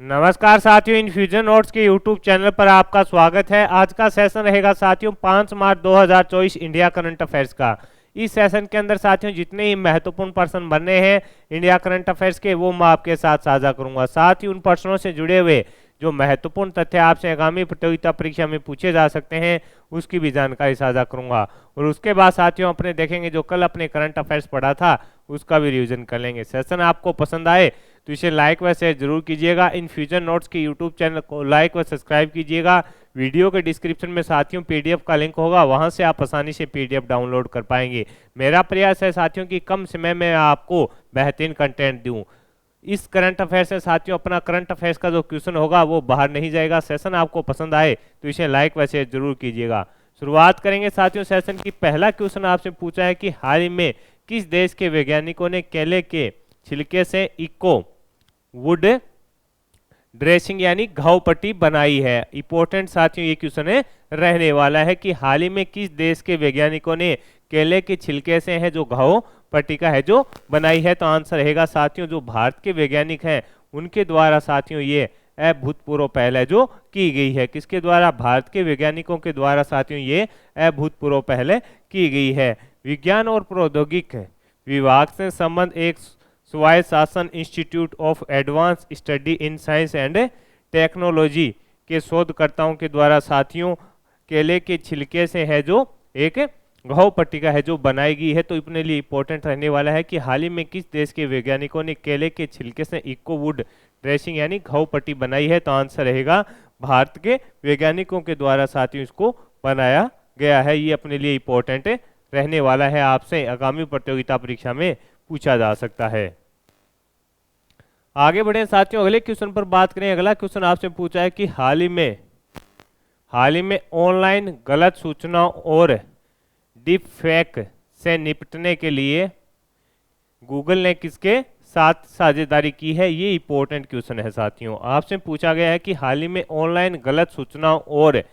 नमस्कार साथियों, infusion notes के यूट्यूब चैनल पर आपका स्वागत है। आज का सेशन रहेगा साथियों 5 मार्च 2024 इंडिया करंट अफेयर्स का। इस सेशन के अंदर साथियों जितने ही महत्वपूर्ण प्रश्न बनने हैं इंडिया करंट अफेयर्स के, वो मैं आपके साथ साझा करूंगा। साथ ही उन प्रश्नों से जुड़े हुए जो महत्वपूर्ण तथ्य आपसे आगामी प्रतियोगिता परीक्षा में पूछे जा सकते हैं उसकी भी जानकारी साझा करूंगा। और उसके बाद साथियों अपने देखेंगे जो कल अपने करंट अफेयर्स पढ़ा था उसका भी रिवीजन कर लेंगे। सेशन आपको पसंद आए तो इसे लाइक व शेयर जरूर कीजिएगा। इन्फ्यूजन नोट्स के यूट्यूब चैनल को लाइक व सब्सक्राइब कीजिएगा। वीडियो के डिस्क्रिप्शन में साथियों पीडीएफ का लिंक होगा, वहां से आप आसानी से पीडीएफ डाउनलोड कर पाएंगे। मेरा प्रयास है साथियों कि कम समय में आपको बेहतरीन कंटेंट दूं। इस करंट अफेयर से साथियों अपना करंट अफेयर्स का जो क्वेश्चन होगा वो बाहर नहीं जाएगा। सेशन आपको पसंद आए तो इसे लाइक व शेयर जरूर कीजिएगा। शुरुआत करेंगे साथियों सेशन की। पहला क्वेश्चन आपसे पूछा है कि हाल ही में किस देश के वैज्ञानिकों ने केले के छिलके से इको वुड ड्रेसिंग यानी घाव पट्टी बनाई है। इंपॉर्टेंट साथियों ये क्वेश्चन है रहने वाला है कि हाल ही में किस देश के वैज्ञानिकों ने केले के छिलके से है जो घाव पट्टी का है जो बनाई है। तो आंसर रहेगा साथियों जो भारत के वैज्ञानिक हैं उनके द्वारा साथियों ये अभूतपूर्व पहल है जो की गई है। किसके द्वारा? भारत के वैज्ञानिकों के द्वारा साथियों ये अभूतपूर्व पहल की गई है। विज्ञान और प्रौद्योगिकी विभाग से संबंध एक स्वायत्त शासन institute of advance study in science and technology के शोधकर्ताओं के द्वारा साथियों केले के छिलके से है जो एक घाव पट्टिका है जो बनाई गई है। तो अपने लिए इंपॉर्टेंट रहने वाला है कि हाल ही में किस देश के वैज्ञानिकों ने केले के छिलके से इको वुड ड्रेसिंग यानी घाव पट्टी बनाई है। तो आंसर रहेगा भारत के वैज्ञानिकों के द्वारा साथियों इसको बनाया गया है। ये अपने लिए इंपॉर्टेंट रहने वाला है, आपसे आगामी प्रतियोगिता परीक्षा में पूछा जा सकता है। आगे बढ़े साथियों अगले क्वेश्चन पर बात करें। अगला क्वेश्चन आपसे पूछा है कि हाल ही में ऑनलाइन गलत सूचनाओं और डीप फेक से निपटने के लिए गूगल ने किसके साथ साझेदारी की है। ये इंपॉर्टेंट क्वेश्चन है साथियों। आपसे पूछा गया है कि हाल ही में ऑनलाइन गलत सूचनाओं और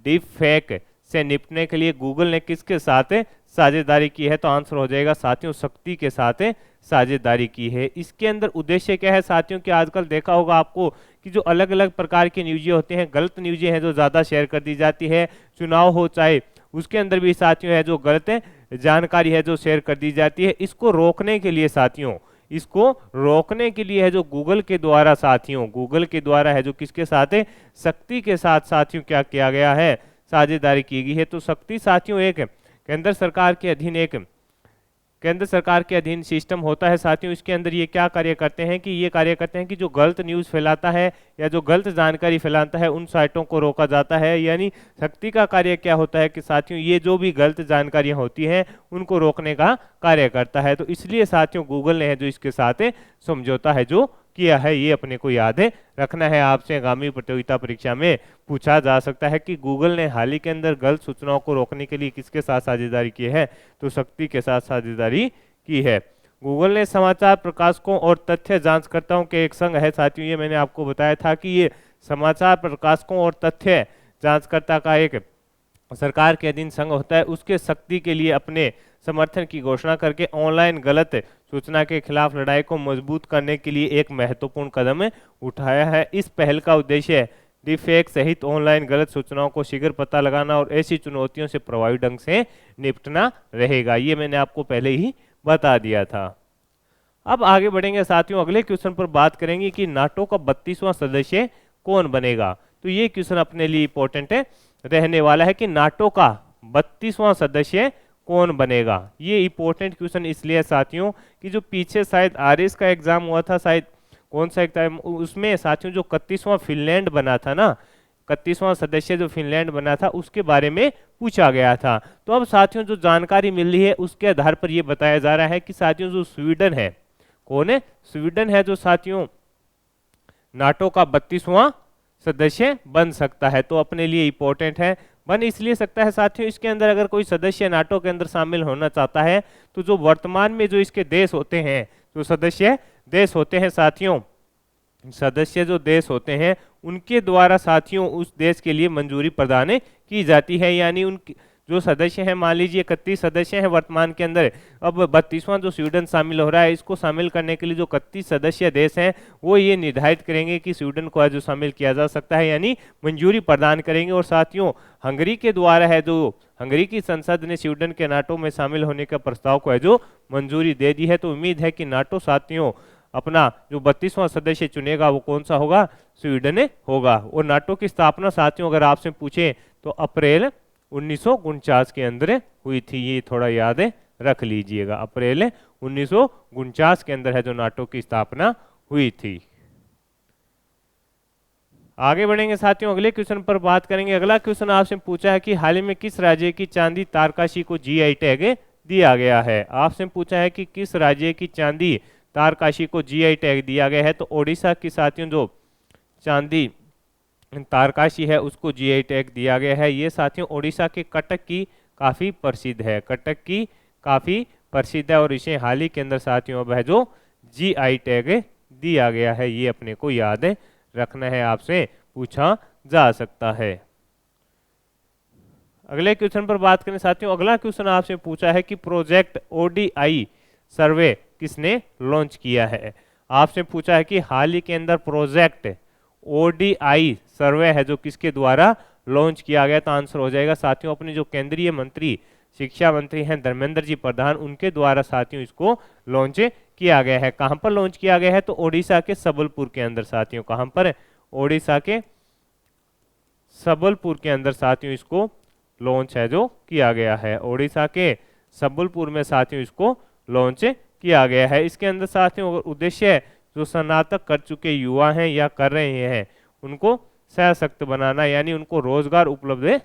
डीप फेक से निपटने के लिए गूगल ने किसके साथ साझेदारी की है। तो आंसर हो जाएगा साथियों शक्ति के साथ साझेदारी की है। इसके अंदर उद्देश्य क्या है साथियों कि आजकल देखा होगा आपको कि जो अलग अलग प्रकार की न्यूज़ें होती हैं, गलत न्यूज़ें हैं जो ज़्यादा शेयर कर दी जाती है, चुनाव हो चाहे उसके अंदर भी साथियों है जो गलत जानकारी है जो शेयर कर दी जाती है। इसको रोकने के लिए साथियों है जो गूगल के द्वारा है जो किसके साथ शक्ति के साथ साथियों क्या किया गया है साझेदारी की गई है। तो शक्ति साथियों एक केंद्र सरकार के अधीन सिस्टम होता है साथियों। इसके अंदर ये क्या कार्य करते हैं कि जो गलत न्यूज़ फैलाता है या जो गलत जानकारी फैलाता है उन साइटों को रोका जाता है। यानी शक्ति का कार्य क्या होता है कि साथियों ये जो भी गलत जानकारियां होती हैं उनको रोकने का कार्य करता है। तो इसलिए साथियों गूगल ने है जो इसके साथ समझौता है जो किया है। ये अपने को याद रखना है, आपसे आगामी प्रतियोगिता परीक्षा में पूछा जा सकता है कि गूगल ने हाल ही के अंदर गलत सूचनाओं को रोकने के लिए किसके साथ साझेदारी की है। तो शक्ति के साथ साझेदारी की है। गूगल ने समाचार प्रकाशकों और तथ्य जांचकर्ताओं के एक संघ है साथियों। ये मैंने आपको बताया था कि ये समाचार प्रकाशकों और तथ्य जांचकर्ता का एक सरकार के अधीन संघ होता है। उसके शक्ति के लिए अपने समर्थन की घोषणा करके ऑनलाइन गलत सूचना के खिलाफ लड़ाई को मजबूत करने के लिए एक महत्वपूर्ण कदम उठाया है। इस पहल का उद्देश्य डिफेक सहित ऑनलाइन गलत सूचनाओं को शीघ्र पता लगाना और ऐसी चुनौतियों से प्रभावी ढंग से निपटना रहेगा। ये मैंने आपको पहले ही बता दिया था। अब आगे बढ़ेंगे साथियों अगले क्वेश्चन पर बात करेंगे कि नाटो का 32वां सदस्य कौन बनेगा। तो ये क्वेश्चन अपने लिए इंपॉर्टेंट रहने वाला है कि नाटो का 32वां सदस्य कौन बनेगा। ये इंपॉर्टेंट क्वेश्चन इसलिए साथियों कि जो पीछे शायद आरएस का एग्जाम हुआ था, शायद कौन सा एग्जाम, उसमें साथियों जो 31वां फिनलैंड बना था ना, 31वां सदस्य जो फिनलैंड बना था उसके बारे में पूछा गया था। तो अब साथियों जो जानकारी मिल रही है उसके आधार पर यह बताया जा रहा है कि साथियों जो स्वीडन है, कौन है? स्वीडन है जो साथियों नाटो का 32वां सदस्य बन सकता है। तो अपने लिए इंपॉर्टेंट है, बन इसलिए सकता है साथियों इसके अंदर अगर कोई सदस्य नाटो के अंदर शामिल होना चाहता है तो जो वर्तमान में जो इसके देश होते हैं, जो सदस्य देश होते हैं साथियों, सदस्य जो देश होते हैं उनके द्वारा साथियों उस देश के लिए मंजूरी प्रदान की जाती है। यानी उनकी जो सदस्य हैं, मान लीजिए 31 सदस्य हैं वर्तमान के अंदर, अब 32वां जो स्वीडन शामिल हो रहा है, इसको शामिल करने के लिए जो 31 सदस्य देश हैं वो ये निर्धारित करेंगे कि स्वीडन को है जो शामिल किया जा सकता है, यानी मंजूरी प्रदान करेंगे। और साथियों हंगरी के द्वारा है जो हंगरी की संसद ने स्वीडन के नाटो में शामिल होने का प्रस्ताव को है जो मंजूरी दे दी है। तो उम्मीद है कि नाटो साथियों अपना जो 32वां सदस्य चुनेगा वो कौन सा होगा, स्वीडन होगा। और नाटो की स्थापना साथियों अगर आपसे पूछे तो अप्रैल 1949 के अंदर हुई थी, ये थोड़ा याद रख लीजिएगा। अप्रैल 1949 के अंदर है जो नाटो की स्थापना हुई थी। आगे बढ़ेंगे साथियों, अगले क्वेश्चन पर बात करेंगे। अगला क्वेश्चन आपसे पूछा है कि हाल ही में किस राज्य की चांदी तारकाशी को जीआई टैग दिया गया है। आपसे पूछा है कि किस राज्य की चांदी तारकाशी को जीआई टैग दिया गया है। तो ओडिशा की साथियों जो चांदी तारकाशी है उसको जीआई टैग दिया गया है। ये साथियों ओडिशा के कटक की काफी प्रसिद्ध है, कटक की काफी प्रसिद्ध है और इसे हाल ही के अंदर साथियों अब है जो जीआई टैग दिया गया है। ये अपने को याद रखना है, आपसे पूछा जा सकता है। अगले क्वेश्चन पर बात करें साथियों, अगला क्वेश्चन आपसे पूछा है कि प्रोजेक्ट ओडीआई सर्वे किसने लॉन्च किया है। आपसे पूछा है कि हाल ही के अंदर प्रोजेक्ट ओडीआई सर्वे है जो किसके द्वारा लॉन्च किया गया। तो आंसर हो जाएगा साथियों अपने जो केंद्रीय मंत्री शिक्षा मंत्री हैं धर्मेंद्र जी प्रधान, उनके द्वारा साथियों इसको लॉन्च किया गया है। कहां पर लॉन्च किया गया है, तो ओडिशा के सबलपुर के अंदर साथियों। कहां पर, ओडिशा के सबलपुर के अंदर साथियों इसको लॉन्च है जो किया गया है। ओडिशा के सबलपुर में साथियों इसको लॉन्च किया गया है। इसके अंदर साथियों उद्देश्य जो स्नातक कर चुके युवा हैं या कर रहे हैं उनको सशक्त बनाना, यानी उनको रोजगार उपलब्ध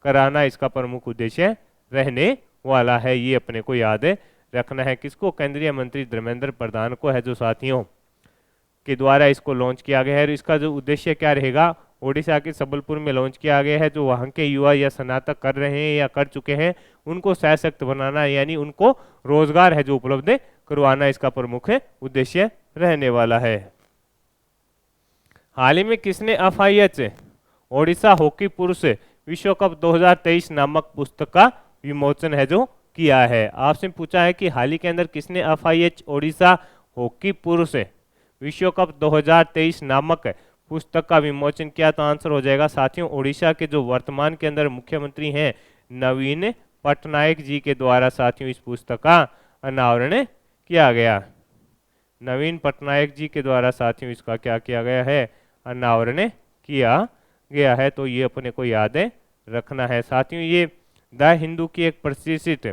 कराना इसका प्रमुख उद्देश्य रहने वाला है। ये अपने को याद रखना है। किसको, केंद्रीय मंत्री धर्मेंद्र प्रधान को है जो साथियों के द्वारा इसको लॉन्च किया गया है। और इसका जो उद्देश्य क्या रहेगा, ओडिशा के सबलपुर में लॉन्च किया गया है। जो वहाँ के युवा या स्नातक कर रहे हैं या कर चुके हैं उनको सशक्त बनाना, यानी उनको रोजगार है जो उपलब्ध करवाना इसका प्रमुख उद्देश्य रहने वाला है। हाल ही में किसने एफआईएच ओडिशा हॉकी पुरुष विश्व कप 2023 नामक पुस्तक का विमोचन है जो किया है। आपसे पूछा है कि हाल ही के अंदर किसने एफआईएच ओडिशा हॉकी पुरुष विश्व कप 2023 नामक पुस्तक का विमोचन किया। तो आंसर हो जाएगा साथियों ओडिशा के जो वर्तमान के अंदर मुख्यमंत्री हैं नवीन पटनायक जी के द्वारा साथियों इस पुस्तक का अनावरण किया गया। नवीन पटनायक जी के द्वारा साथियों इसका क्या किया गया है, अनावरण किया गया है। तो ये अपने को याद रखना है साथियों। ये द हिंदू की एक प्रतिष्ठित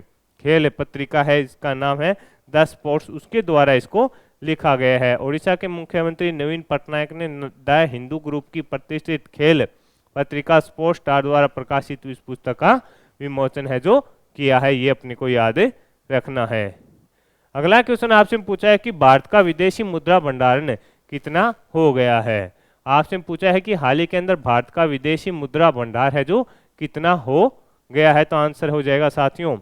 खेल पत्रिका है, इसका नाम है द स्पोर्ट्स, उसके द्वारा इसको लिखा गया है। ओडिशा के मुख्यमंत्री नवीन पटनायक ने द हिंदू ग्रुप की प्रतिष्ठित खेल पत्रिका स्पोर्ट्स स्टार द्वारा प्रकाशित इस पुस्तक का विमोचन है जो किया है। ये अपने को याद रखना है। अगला क्वेश्चन आपसे पूछा है कि भारत का विदेशी मुद्रा भंडारण कितना हो गया है। आपसे पूछा है कि हाल ही के अंदर भारत का विदेशी मुद्रा भंडार है जो कितना हो गया है। तो आंसर हो जाएगा साथियों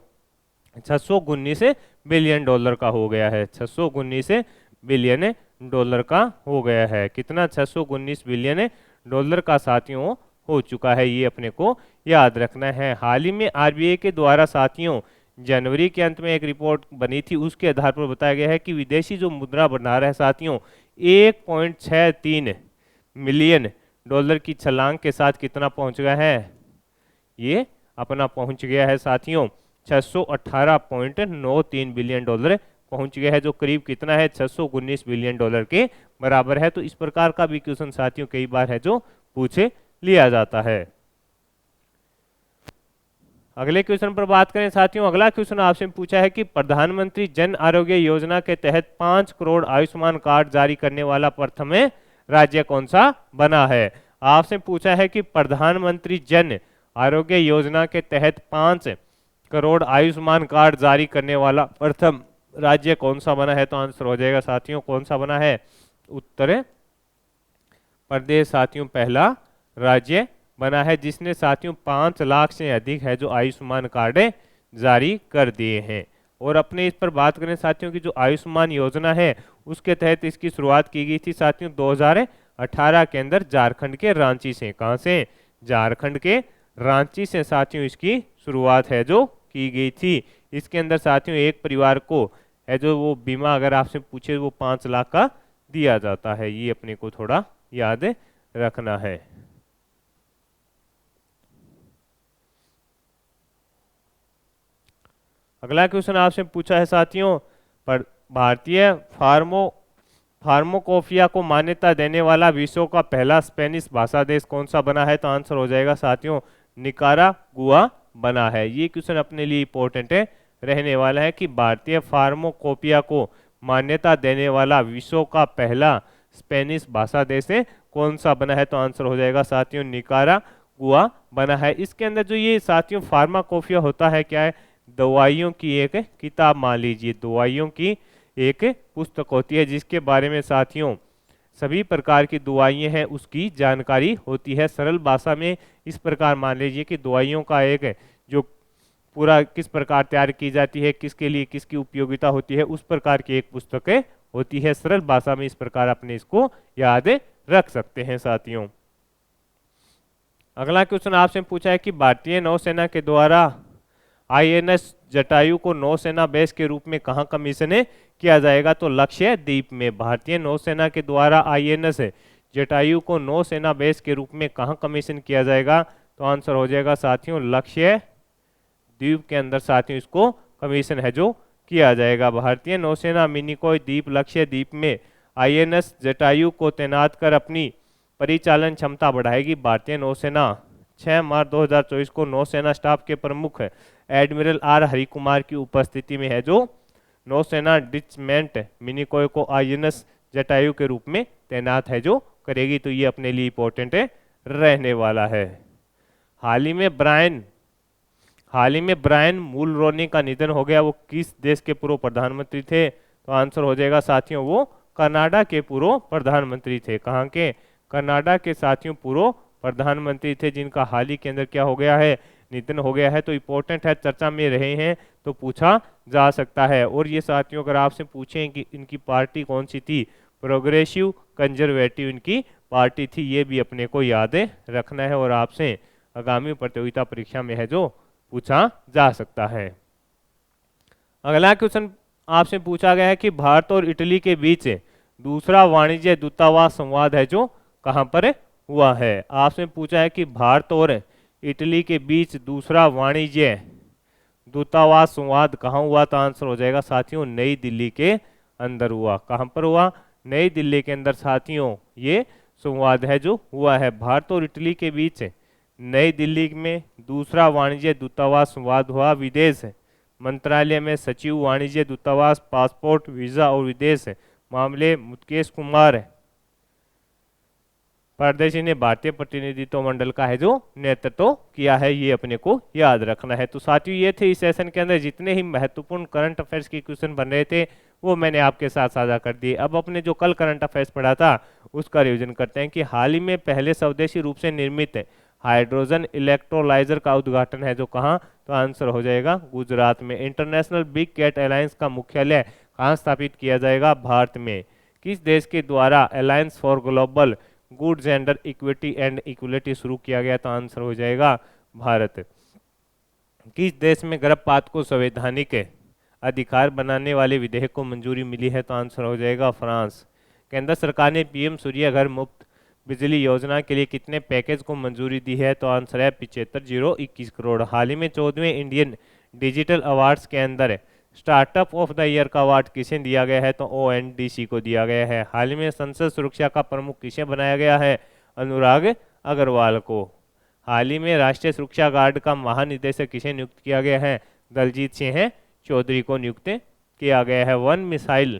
619 बिलियन डॉलर का हो गया है। 619 बिलियन डॉलर का हो गया है। कितना, 619 बिलियन डॉलर का साथियों हो चुका है। ये अपने को याद रखना है। हाल ही में आरबीआई के द्वारा साथियों जनवरी के अंत में एक रिपोर्ट बनी थी, उसके आधार पर बताया गया है कि विदेशी जो मुद्रा भंडार है साथियों 1.63 मिलियन डॉलर की छलांग के साथ कितना पहुंच गया है, ये अपना पहुंच गया है साथियों 618.93 बिलियन डॉलर पहुंच गया है, जो करीब कितना है 619 बिलियन डॉलर के बराबर है। तो इस प्रकार का भी क्वेश्चन साथियों कई बार है जो पूछे लिया जाता है। अगले क्वेश्चन पर बात करें साथियों, अगला क्वेश्चन आपसे पूछा है कि प्रधानमंत्री जन आरोग्य योजना के तहत 5 करोड़ आयुष्मान कार्ड जारी करने वाला प्रथम राज्य कौन सा बना है। आपसे पूछा है कि प्रधानमंत्री जन आरोग्य योजना के तहत 5 करोड़ आयुष्मान कार्ड जारी करने वाला प्रथम राज्य कौन सा बना है। तो आंसर हो जाएगा साथियों कौन सा बना है, उत्तर प्रदेश साथियों पहला राज्य बना है, जिसने साथियों 5 लाख से अधिक है जो आयुष्मान कार्ड जारी कर दिए हैं। और अपने इस पर बात करें साथियों की जो आयुष्मान योजना है उसके तहत इसकी शुरुआत की गई थी साथियों 2018 के अंदर झारखंड के रांची से। कहां से, झारखंड के रांची से साथियों इसकी शुरुआत है जो की गई थी। इसके अंदर साथियों एक परिवार को है जो वो बीमा अगर आपसे पूछे वो 5 लाख का दिया जाता है। ये अपने को थोड़ा याद रखना है। अगला क्वेश्चन आपसे पूछा है साथियों, पर भारतीय फार्माकोपिया को मान्यता देने वाला विश्व का पहला स्पेनिश भाषा देश कौन सा बना है? तो आंसर हो जाएगा साथियों निकारागुआ बना है। ये क्वेश्चन अपने लिए इंपॉर्टेंट रहने वाला है कि भारतीय फार्माकोपिया को मान्यता देने वाला विश्व का पहला स्पेनिश भाषा देश कौन सा बना है? तो आंसर हो जाएगा साथियों निकारागुआ बना है। इसके अंदर जो ये साथियों फार्माकोपिया होता है क्या है? दवाइयों की एक किताब मान लीजिए, दवाइयों की एक पुस्तक होती है जिसके बारे में साथियों सभी प्रकार की दवाइयाँ हैं उसकी जानकारी होती है। सरल भाषा में इस प्रकार मान लीजिए कि दवाइयों का एक जो पूरा किस प्रकार तैयार की जाती है, किसके लिए किसकी उपयोगिता होती है, उस प्रकार की एक पुस्तक होती है। सरल भाषा में इस प्रकार अपने इसको याद रख सकते हैं साथियों। अगला क्वेश्चन आपसे पूछा है कि भारतीय नौसेना के द्वारा INS जटायु को नौसेना बेस के रूप में कहां कमीशन किया जाएगा? तो लक्षद्वीप में। भारतीय नौसेना के द्वारा INS जटायु को नौसेना बेस के रूप में कहां कमीशन किया जाएगा? तो आंसर हो जाएगा साथियों लक्षद्वीप के अंदर साथियों इसको कमीशन है जो किया जाएगा। भारतीय नौसेना मिनिकॉय द्वीप लक्षद्वीप में INS जटायु को तैनात कर अपनी परिचालन क्षमता बढ़ाएगी। भारतीय नौसेना 6 मार्च 2024 को नौसेना स्टाफ के प्रमुख एडमिरल R हरिकुमार की उपस्थिति में है जो नौसेना डिटैचमेंट मिनिकॉय को INS जटायु के रूप में तैनात है जो करेगी। तो ये अपने लिए इंपॉर्टेंट रहने वाला है। हाल ही में ब्रायन मुलरोनी का निधन हो गया। वो किस देश के पूर्व प्रधानमंत्री थे? तो आंसर हो जाएगा साथियों वो कनाडा के पूर्व प्रधानमंत्री थे। कहाँ के? कनाडा के साथियों पूर्व प्रधानमंत्री थे जिनका हाल ही के अंदर क्या हो गया है? निधन हो गया है। तो इंपॉर्टेंट है, चर्चा में रहे हैं तो पूछा जा सकता है। और ये साथियों अगर आपसे पूछें कि इनकी पार्टी कौन सी थी, प्रोग्रेसिव कंजर्वेटिव इनकी पार्टी थी। ये भी अपने को याद रखना है और आपसे आगामी प्रतियोगिता परीक्षा में है जो पूछा जा सकता है। अगला क्वेश्चन आपसे पूछा गया है कि भारत और इटली के बीच दूसरा वाणिज्य दूतावास संवाद है जो कहां पर हुआ है? आपसे पूछा है कि भारत और इटली के बीच दूसरा वाणिज्य दूतावास संवाद कहाँ हुआ? तो आंसर हो जाएगा साथियों नई दिल्ली के अंदर हुआ। कहाँ पर हुआ? नई दिल्ली के अंदर साथियों ये संवाद है जो हुआ है। भारत और इटली के बीच नई दिल्ली में दूसरा वाणिज्य दूतावास संवाद हुआ। विदेश मंत्रालय में सचिव वाणिज्य दूतावास, पासपोर्ट, वीजा और विदेश मामले मुकेश कुमार परदेशी ने भारतीय प्रतिनिधित्व मंडल का है जो नेतृत्व किया है। ये अपने को याद रखना है। तो साथियों ये थे इस सेशन के अंदर जितने ही महत्वपूर्ण करंट अफेयर्स के क्वेश्चन बन रहे थे वो मैंने आपके साथ साझा कर दिए। अब अपने जो कल करंट अफेयर्स पढ़ा था उसका रिवीजन करते हैं कि हाल ही में पहले स्वदेशी रूप से निर्मित हाइड्रोजन इलेक्ट्रोलाइजर का उद्घाटन है जो कहाँ? तो आंसर हो जाएगा गुजरात में। इंटरनेशनल बिग कैट अलायंस का मुख्यालय कहाँ स्थापित किया जाएगा? भारत में। किस देश के द्वारा alliance for global good gender equity and equality शुरू किया गया? तो आंसर हो जाएगा भारत। किस देश में गर्भपात को संवैधानिक अधिकार बनाने वाले विधेयक को मंजूरी मिली है? तो आंसर हो जाएगा फ्रांस। केंद्र सरकार ने PM सूर्य घर मुफ्त बिजली योजना के लिए कितने पैकेज को मंजूरी दी है? तो आंसर है 75,021 करोड़। हाल ही में 14वें इंडियन डिजिटल अवार्ड्स के अंदर स्टार्टअप ऑफ द ईयर का अवार्ड किसे दिया गया है? तो ONDC को दिया गया है। हाल ही में संसद सुरक्षा का प्रमुख किसे बनाया गया है? अनुराग अग्रवाल को। हाल ही में राष्ट्रीय सुरक्षा गार्ड का महानिदेशक किसे नियुक्त किया गया है? दलजीत सिंह चौधरी को नियुक्त किया गया है। वन मिसाइल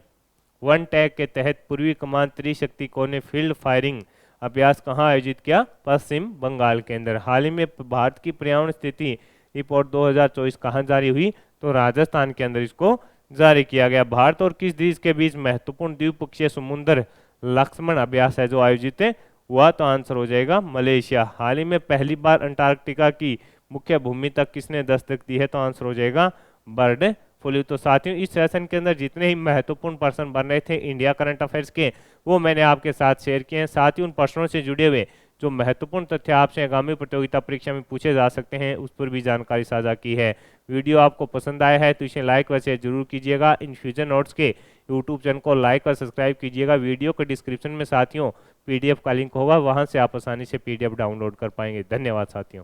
वन टैग के तहत पूर्वी कमान त्रिशक्ति कोर ने फील्ड फायरिंग अभ्यास कहाँ आयोजित किया? पश्चिम बंगाल के अंदर। हाल ही में भारत की पर्यावरण स्थिति रिपोर्ट 2024 कहाँ जारी हुई? तो राजस्थान के अंदर इसको जारी किया गया। भारत और किस देश के बीच महत्वपूर्ण द्विपक्षीय समुद्र लक्ष्मण अभ्यास है जो आयोजित हुआ? तो आंसर हो जाएगा मलेशिया। हाल ही में पहली बार अंटार्कटिका की मुख्य भूमि तक किसने दस्तक दी है? तो आंसर हो जाएगा बर्ड फ्लू। तो साथियों इस सेशन के अंदर जितने ही महत्वपूर्ण प्रश्न बन रहे थे इंडिया करंट अफेयर्स के वो मैंने आपके साथ शेयर किए हैं। साथ ही उन प्रश्नों से जुड़े हुए जो महत्वपूर्ण तथ्य आपसे आगामी प्रतियोगिता परीक्षा में पूछे जा सकते हैं उस पर भी जानकारी साझा की है। वीडियो आपको पसंद आया है तो इसे लाइक व शेयर जरूर कीजिएगा। इन फ्यूजन नोट्स के यूट्यूब चैनल को लाइक और सब्सक्राइब कीजिएगा। वीडियो के डिस्क्रिप्शन में साथियों PDF का लिंक होगा, वहां से आप आसानी से PDF डाउनलोड कर पाएंगे। धन्यवाद साथियों।